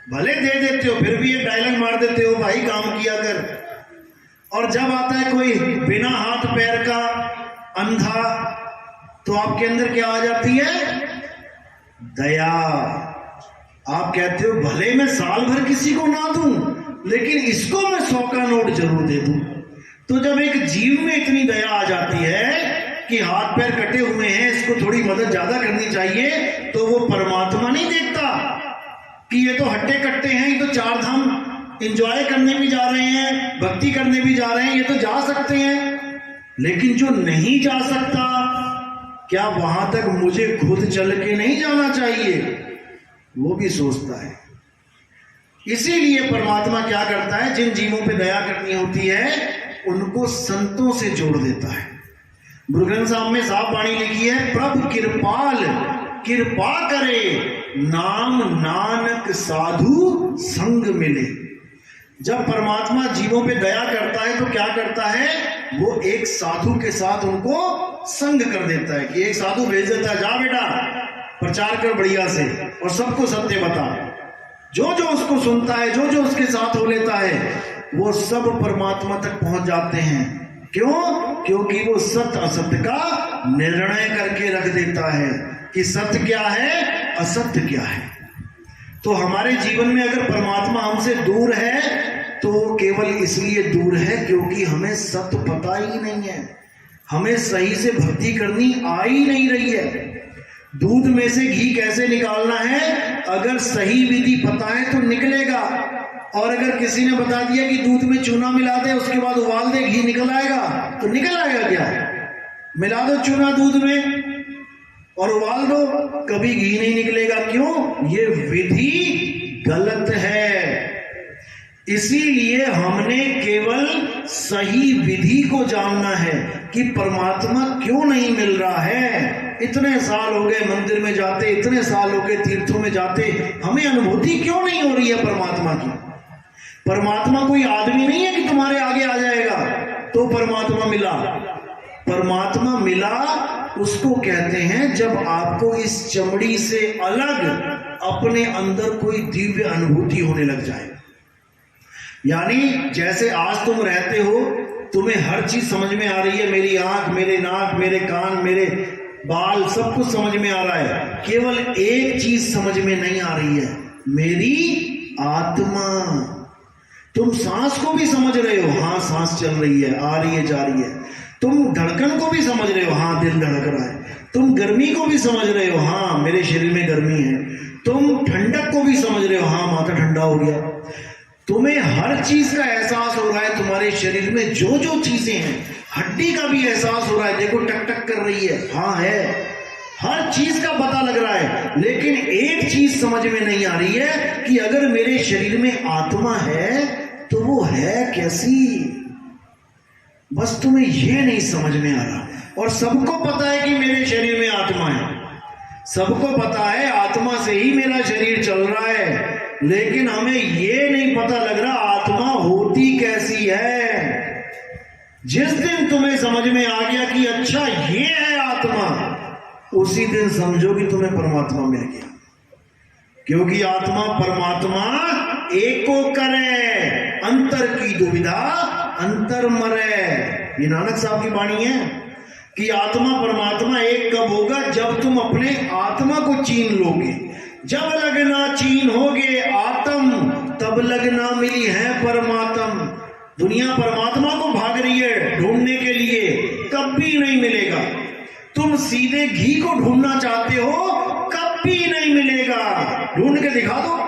भले दे देते हो, फिर भी एक डायलॉग मार देते हो, भाई काम किया कर। और जब आता है कोई बिना हाथ पैर का अंधा, तो आपके अंदर क्या आ जाती है? दया। आप कहते हो भले मैं साल भर किसी को ना दूं, लेकिन इसको मैं 100 का नोट जरूर दे दूं। तो जब एक जीव में इतनी दया आ जाती है कि हाथ पैर कटे हुए हैं, इसको थोड़ी मदद ज्यादा करनी चाहिए, तो वो परमात्मा नहीं देखता कि ये तो हट्टे कट्टे हैं, ये तो चार धाम एंजॉय करने भी जा रहे हैं, भक्ति करने भी जा रहे हैं, ये तो जा सकते हैं। लेकिन जो नहीं जा सकता, क्या वहां तक मुझे खुद चल के नहीं जाना चाहिए? वो भी सोचता है। इसीलिए परमात्मा क्या करता है, जिन जीवों पे दया करनी होती है उनको संतों से जोड़ देता है। गुरु ग्रंथ साहब में साफ वाणी लिखी है, प्रभु कृपाल कृपा करे, नाम नानक साधु संग मिले। जब परमात्मा जीवों पे दया करता है तो क्या करता है, वो एक साधु के साथ उनको संग कर देता है, कि एक साधु भेज देता है, जा बेटा प्रचार कर बढ़िया से और सबको सत्य बता। जो जो उसको सुनता है, जो जो उसके साथ हो लेता है, वो सब परमात्मा तक पहुंच जाते हैं। क्यों? क्योंकि वो सत्य असत्य का निर्णय करके रख देता है कि सत्य क्या है, असत्य क्या है। तो हमारे जीवन में अगर परमात्मा हमसे दूर है तो केवल इसलिए दूर है क्योंकि हमें सत्य पता ही नहीं है, हमें सही से भक्ति करनी आ ही नहीं रही है। दूध में से घी कैसे निकालना है, अगर सही विधि पता है तो निकलेगा। और अगर किसी ने बता दिया कि दूध में चूना मिला दे, उसके बाद उबाल दे, घी निकल आएगा, तो निकल आएगा क्या? मिला दो चूना दूध में और उबाल दो, कभी घी नहीं निकलेगा। क्यों? ये विधि गलत है। इसीलिए हमने केवल सही विधि को जानना है कि परमात्मा क्यों नहीं मिल रहा है। इतने साल हो गए मंदिर में जाते, इतने साल हो गए तीर्थों में जाते, हमें अनुभूति क्यों नहीं हो रही है परमात्मा की? परमात्मा कोई आदमी नहीं है कि तुम्हारे आगे आ जाएगा तो परमात्मा मिला। परमात्मा मिला उसको कहते हैं जब आपको इस चमड़ी से अलग अपने अंदर कोई दिव्य अनुभूति होने लग जाए। यानी जैसे आज तुम रहते हो, तुम्हें हर चीज समझ में आ रही है, मेरी आंख, मेरे नाक, मेरे कान, मेरे बाल, सब कुछ समझ में आ रहा है। केवल एक चीज समझ में नहीं आ रही है, मेरी आत्मा। तुम सांस को भी समझ रहे हो, हाँ सांस चल रही है, आ रही है, जा रही है। तुम धड़कन को भी समझ रहे हो, हाँ दिल धड़क रहा है। तुम गर्मी को भी समझ रहे हो, हाँ मेरे शरीर में गर्मी है। तुम ठंडक को भी समझ रहे हो, हाँ माथा ठंडा हो गया। तुम्हें हर चीज का एहसास हो रहा है, तुम्हारे शरीर में जो जो चीजें हैं, हड्डी का भी एहसास हो रहा है, देखो टक टक कर रही है, हाँ है, हर चीज का पता लग रहा है। लेकिन एक चीज समझ में नहीं आ रही है कि अगर मेरे शरीर में आत्मा है तो वो है कैसी। बस तुम्हें ये नहीं समझ में आ रहा। और सबको पता है कि मेरे शरीर में आत्मा है, सबको पता है आत्मा से ही मेरा शरीर चल रहा है, लेकिन हमें ये नहीं पता लग रहा आत्मा होती कैसी है। जिस दिन तुम्हें समझ में आ गया कि अच्छा ये है आत्मा, उसी दिन समझो कि तुम्हें परमात्मा मिल गया। क्योंकि आत्मा परमात्मा एको करे, अंतर की दुविधा अंतर मरे। ये नानक साहब की वाणी है कि आत्मा परमात्मा एक कब होगा, जब तुम अपने आत्मा को चीन लोगे। जब लगना चीन होगे आत्म, तब लगना मिली है परमात्म। दुनिया परमात्मा को भाग रही है ढूंढने के लिए, कभी नहीं मिलेगा। तुम सीधे घी को ढूंढना चाहते हो, कभी नहीं मिलेगा। ढूंढ के दिखा दो।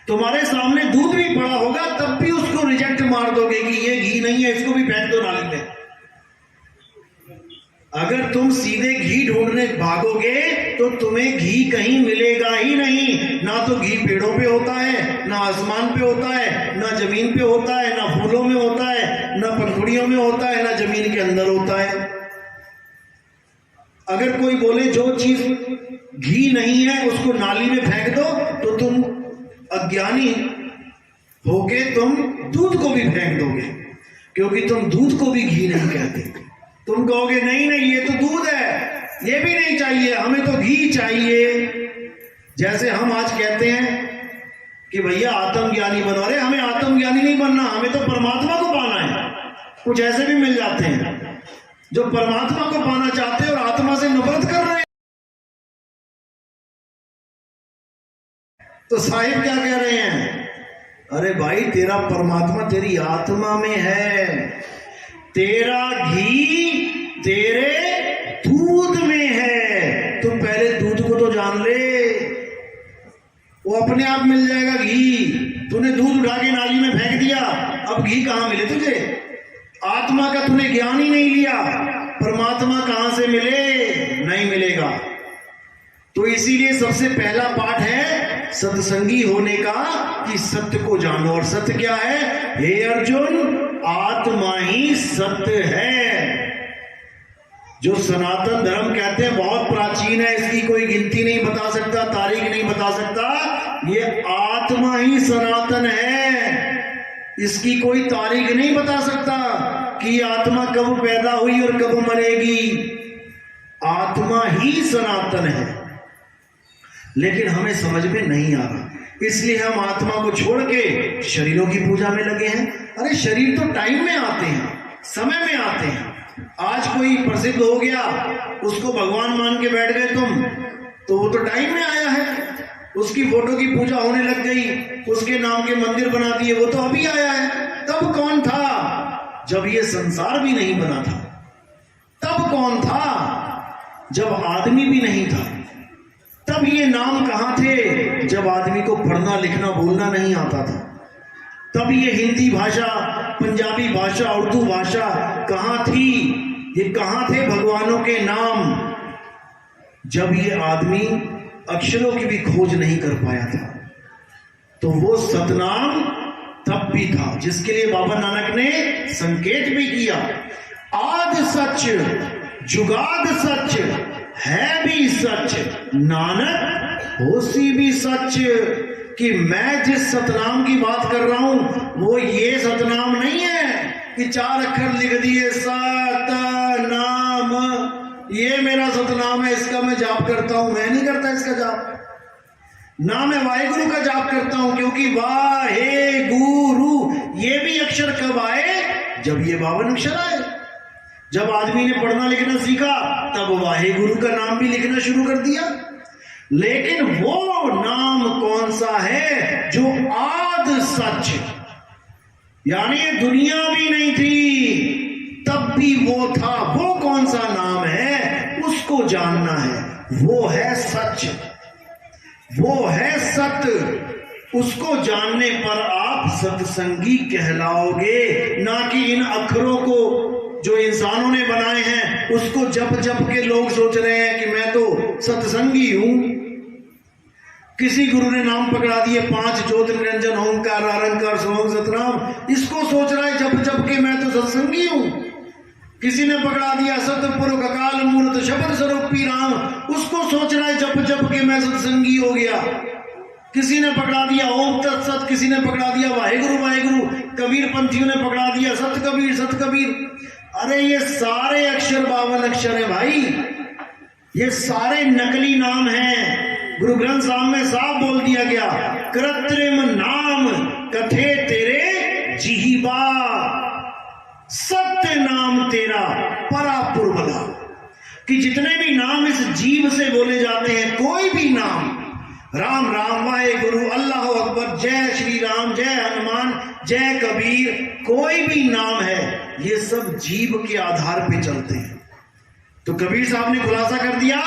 तुम्हारे सामने दूध भी पड़ा होगा, तब भी उसको रिजेक्ट मार दोगे कि ये घी नहीं है, इसको भी फेंक दो नाली में। अगर तुम सीधे घी ढूंढने भागोगे तो तुम्हें घी कहीं मिलेगा ही नहीं। ना तो घी पेड़ों पे होता है, ना आसमान पे होता है, ना जमीन पे होता है, ना फूलों में होता है, ना पंखुड़ियों में होता है, ना जमीन के अंदर होता है। अगर कोई बोले जो चीज घी नहीं है उसको नाली में फेंक दो, तो तुम अज्ञानी होके तुम दूध को भी फेंक दोगे, क्योंकि तुम दूध को भी घी नहीं कहते। तुम कहोगे नहीं नहीं ये तो दूध है, ये भी नहीं चाहिए, हमें तो घी चाहिए। जैसे हम आज कहते हैं कि भैया आत्मज्ञानी बनो, अरे हमें आत्मज्ञानी नहीं बनना, हमें तो परमात्मा को पाना है। कुछ ऐसे भी मिल जाते हैं जो परमात्मा को पाना चाहते हैं और आत्मा से नफरत कर रहे हैं। तो साहिब क्या कह रहे हैं, अरे भाई तेरा परमात्मा तेरी आत्मा में है, तेरा घी तेरे दूध में है। तुम पहले दूध को तो जान ले, वो अपने आप मिल जाएगा घी। तूने दूध उठा के नाली में फेंक दिया, अब घी कहां मिले तुझे? आत्मा का तूने ज्ञान ही नहीं लिया, परमात्मा कहां से मिले? नहीं मिलेगा। तो इसीलिए सबसे पहला पाठ है सत्संगी होने का, कि सत्य को जानो। और सत्य क्या है? हे अर्जुन, आत्मा ही सत्य है। जो सनातन धर्म कहते हैं बहुत प्राचीन है, इसकी कोई गिनती नहीं बता सकता, तारीख नहीं बता सकता। ये आत्मा ही सनातन है, इसकी कोई तारीख नहीं बता सकता कि आत्मा कब पैदा हुई और कब मरेगी। आत्मा ही सनातन है, लेकिन हमें समझ में नहीं आ रहा, इसलिए हम आत्मा को छोड़ के शरीरों की पूजा में लगे हैं। अरे शरीर तो टाइम में आते हैं, समय में आते हैं। आज कोई प्रसिद्ध हो गया, उसको भगवान मान के बैठ गए तुम, तो वो तो टाइम में आया है। उसकी फोटो की पूजा होने लग गई, उसके नाम के मंदिर बना दिए, वो तो अभी आया है। तब कौन था? जब ये संसार भी नहीं बना था। तब कौन था? जब आदमी भी नहीं था। तब ये नाम कहां थे? जब आदमी को पढ़ना लिखना बोलना नहीं आता था। तब ये हिंदी भाषा, पंजाबी भाषा, उर्दू भाषा कहां थी? ये कहां थे भगवानों के नाम? जब ये आदमी अक्षरों की भी खोज नहीं कर पाया था। तो वो सतनाम तब भी था, जिसके लिए बाबा नानक ने संकेत भी किया। आद सच जुगाद सच है भी सच, नानक होसी भी सच। कि मैं जिस सतनाम की बात कर रहा हूं वो ये सतनाम नहीं है कि 4 अक्षर लिख दिए सत सतनाम, ये मेरा सतनाम है, इसका मैं जाप करता हूं। मैं नहीं करता इसका जाप, ना मैं वाहेगुरु का जाप करता हूं, क्योंकि वाहे गुरु ये भी अक्षर कब आए? जब ये 52 अक्षर आए। जब आदमी ने पढ़ना लिखना सीखा तब वाहेगुरु का नाम भी लिखना शुरू कर दिया। लेकिन वो नाम कौन सा है जो आद सच, यानी ये दुनिया भी नहीं थी तब भी वो था, वो कौन सा नाम है उसको जानना है। वो है सच, वो है सत्य। उसको जानने पर आप सत्संगी कहलाओगे, ना कि इन अक्षरों को जो इंसानों ने बनाए हैं उसको जप जप के लोग सोच रहे हैं कि मैं तो सत्संगी हूं। किसी गुरु ने नाम पकड़ा दिए 5 ज्योतिर्निरंजन ओंकार आरंकार सोहम सतनाम, इसको सोच रहा है जप जप के मैं तो सत्संगी हूं। किसी ने पकड़ा दिया सतपुरुष अकाल मूर्त शब्द स्वरूपी राम, उसको सोच रहा है जप जप के मैं सत्संगी हो गया। किसी ने पकड़ा दिया ओम तत्सत, किसी ने पकड़ा दिया वाहेगुरु वाहेगुरु, कबीर पंथियों ने पकड़ा दिया सत कबीर। अरे ये सारे अक्षर 52 अक्षर है भाई, ये सारे नकली नाम हैं। गुरु ग्रंथ साहब में साफ बोल दिया गया, कृत्रिम नाम कथे तेरे जिहिबा, सत्य नाम तेरा परापुर बला। कि जितने भी नाम इस जीव से बोले जाते हैं, कोई भी नाम, राम राम वाहे गुरु अल्लाह अकबर जय श्री राम जय हनुमान जय कबीर, कोई भी नाम है, ये सब जीव के आधार पे चलते हैं। तो कबीर साहब ने खुलासा कर दिया,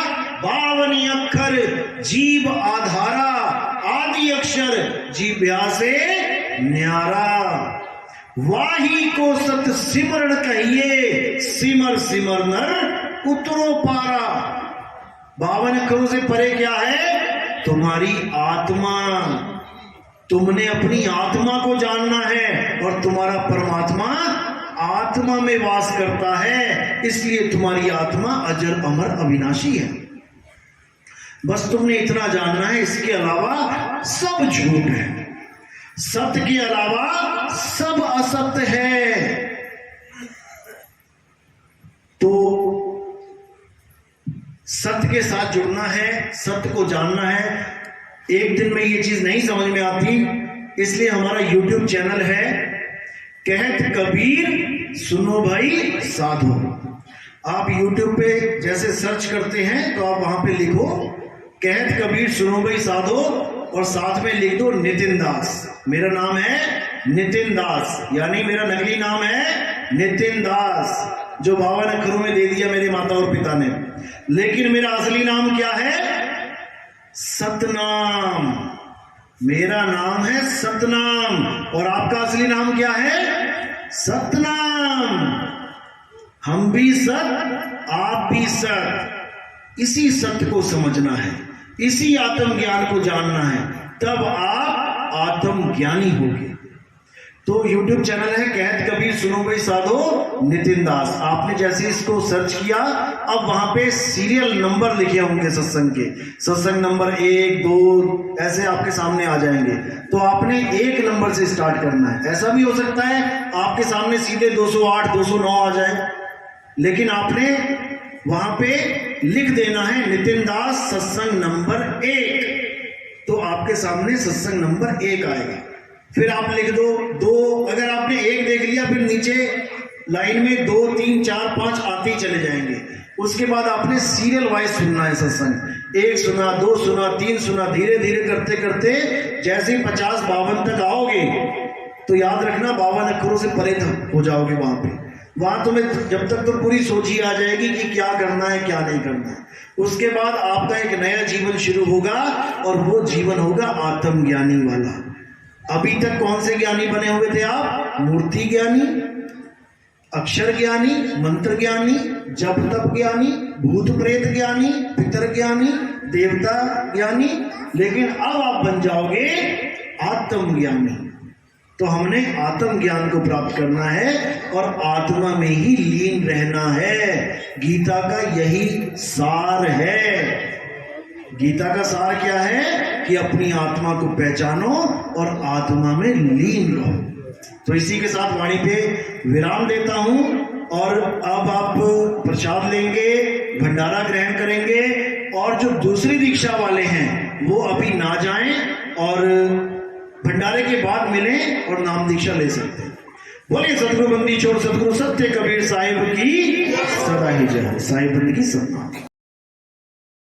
52 अक्षर जीव आधारा, आदि अक्षर जीव्या से न्यारा। वाही को सत सिमरण कहिए, सिमर सिमर नर उतरो पारा। 52 अक्षरों से परे क्या है? तुम्हारी आत्मा। तुमने अपनी आत्मा को जानना है, और तुम्हारा परमात्मा आत्मा में वास करता है, इसलिए तुम्हारी आत्मा अजर अमर अविनाशी है। बस तुमने इतना जानना है, इसके अलावा सब झूठ है, सत्य के अलावा सब असत्य है। तो सत्य के साथ जुड़ना है, सत्य को जानना है। एक दिन में ये चीज नहीं समझ में आती, इसलिए हमारा YouTube चैनल है कहत कबीर सुनो भाई साधो। आप YouTube पे जैसे सर्च करते हैं तो आप वहां पे लिखो कहत कबीर सुनो भाई साधो, और साथ में लिख दो नितिन दास। मेरा नाम है नितिन दास, यानी मेरा नकली नाम है नितिन दास, जो 52 अक्षरों में दे दिया मेरे माता और पिता ने। लेकिन मेरा असली नाम क्या है? सतनाम। मेरा नाम है सतनाम, और आपका असली नाम क्या है? सतनाम। हम भी सत, आप भी सत। इसी सत्य को समझना है, इसी आत्म ज्ञान को जानना है, तब आप आत्म ज्ञानी होंगे। तो YouTube चैनल है कहत कबीर सुनो भाई साधो नितिन दास। आपने जैसे इसको सर्च किया, अब वहां पे सीरियल नंबर लिखे होंगे सत्संग के, सत्संग नंबर 1 2 ऐसे आपके सामने आ जाएंगे। तो आपने 1 नंबर से स्टार्ट करना है। ऐसा भी हो सकता है आपके सामने सीधे 208 209 आ जाए, लेकिन आपने वहां पे लिख देना है नितिन दास सत्संग नंबर 1, तो आपके सामने सत्संग नंबर 1 आएगा। फिर आप लिख दो 2, अगर आपने 1 देख लिया, फिर नीचे लाइन में 2 3 4 5 आते ही चले जाएंगे। उसके बाद आपने सीरियल वाइज सुनना है सत्संग, 1 सुना 2 सुना 3 सुना, धीरे धीरे करते करते जैसे ही 50 52 तक आओगे तो याद रखना 52 अक्षरों से परे हो जाओगे। वहां तुम्हें जब तक तो पूरी सोच ही आ जाएगी कि क्या करना है क्या नहीं करना है। उसके बाद आपका एक नया जीवन शुरू होगा, और वो जीवन होगा आत्मज्ञानी वाला। अभी तक कौन से ज्ञानी बने हुए थे आप? मूर्ति ज्ञानी, अक्षर ज्ञानी, मंत्र ज्ञानी, जप तप ज्ञानी, भूत प्रेत ज्ञानी, पितर ज्ञानी, देवता ज्ञानी। लेकिन अब आप बन जाओगे आत्मज्ञानी। तो हमने आत्म ज्ञान को प्राप्त करना है और आत्मा में ही लीन रहना है। गीता का यही सार है। गीता का सार क्या है? कि अपनी आत्मा को पहचानो और आत्मा में लीन रहो। तो इसी के साथ वाणी पे विराम देता हूं और अब आप प्रसाद लेंगे, भंडारा ग्रहण करेंगे, और जो दूसरी दीक्षा वाले हैं वो अभी ना जाएं और भंडारे के बाद मिलें और नाम दीक्षा ले सकते हैं। बोलिए सतगुरु बंदी छोड़ सतगुरु सत्य कबीर साहिब की सदा ही जय। साहिब बंदी की सदा।